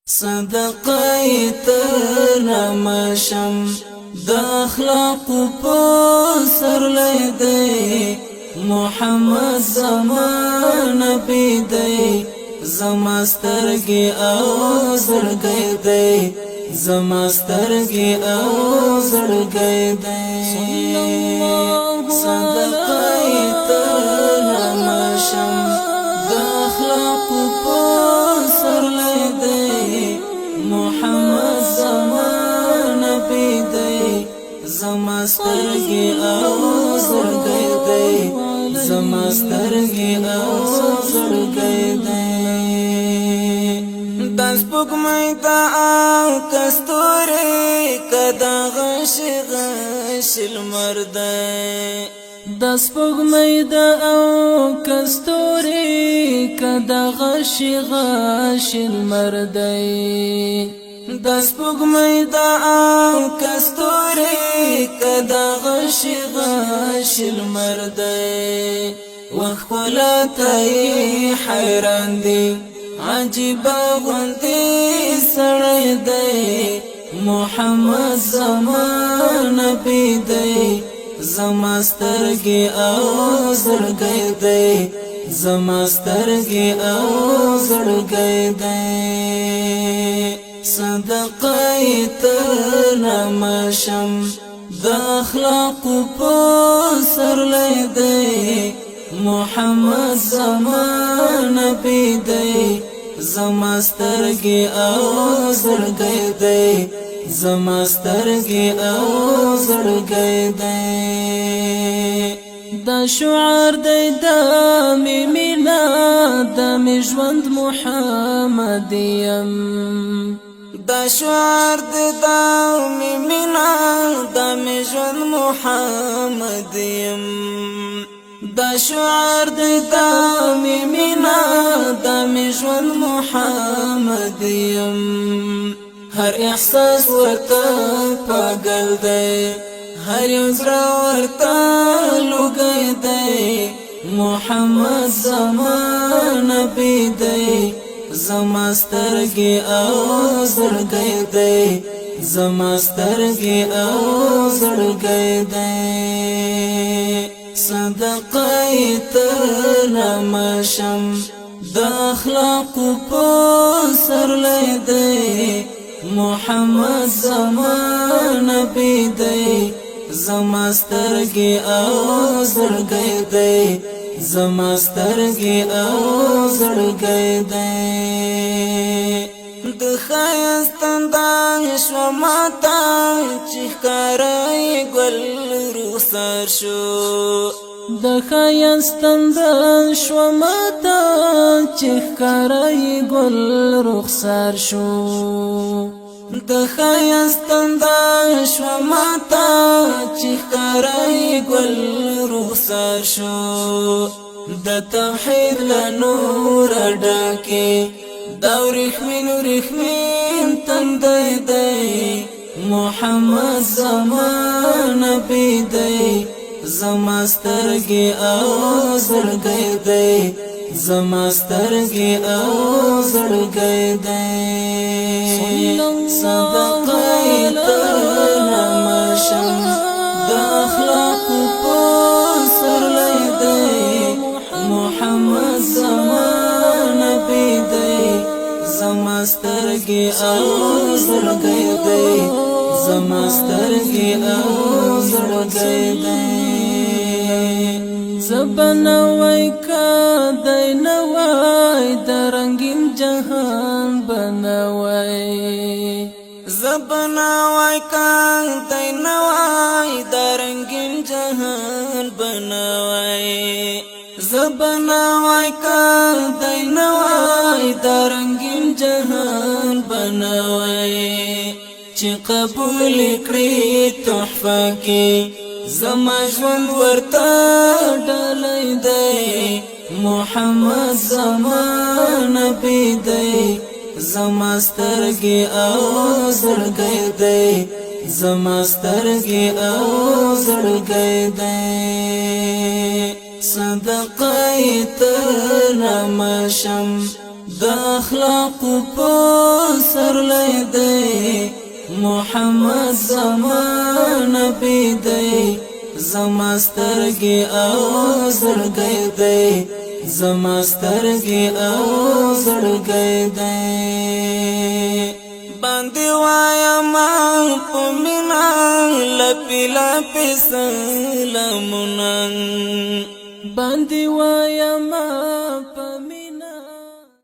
صدقه ترمشم د اخلاق په سر لیدې محمد زمان نبی دی زماسترګي او زړګي دی زماسترګي او زړګي دی صدقه ترمشم د اخلاق په سر لیدې محمد زمان نبی دی زماسترګي او زړګي دی زماسترګي او زړګي دی داس پګمې تا او کستوري کدا غشل مرد داس پګمې دا او کستوري کدا غشل مرد داس پګمې دا او کستوري کدا غشل مرد وخلتای حیران دی عجیب غندی سړی دی محمد زمان نبی دی زماسترګي او زړګي دی زماسترګي او زړګي دی صدقه ترمشم د اخلاق په سر لیدې محمد زمان نبی دی زماسترګي او زړګي دی زماسترګي او زړګي دی دا شعار دی د مینا د ژوند محمدیم دا شعار دی د مینا د ژوند محمدیم دا شعار دی د مینا د ژوند محمدیم هر احساس ورته پاگل دی هر یو زړه ورته لوګی دی محمد زمان نبی دی زماسترګي او زړګي دی زماسترګي او زړګي دی صدقه ترمشم د اخلاق په سر لیدې محمد زمان نبی دی زماسترګي او زړګي دی زماسترګي او زړګي دی د خیستندان شو ماتا چې ښکارای ګل رخسار شو د خیستندان شو ماتا چې ښکارای ګل رخسار شو د خیستندان شو ماتا چې ښکارای ګل رخسار شو د توحید له نور ډکه دا ورخمین تندی دی محمد زمان نبی دی زماسترګي او زړګي دی زماسترګي او زړګي دی صدقه ترمشم د اخلاق په سر لیدې محمد زمان نبی دی زماسترګي او زړګي دی زماسترګي او زړګي دی زبنوي کا دینوي د رنگین جهان بنوي زبنوي کا دینوي د رنگین جهان بنوي زبنوي کا دینوي د رنگین جهان بنوي چې قبول کړی تحفه کې زما ژوند ورته ډالۍ دی محمد زمان نبی دی زماسترګي او زړګي دی زماسترګي او زړګي دی صدقه ترمشم د اخلاق په پسرلی دی محمد زمان نبی دی زما سترګې او زړګی دی زما سترګې او زړګی دی باندې وایم په مینا لپی لپی سلامونه باندې وایم په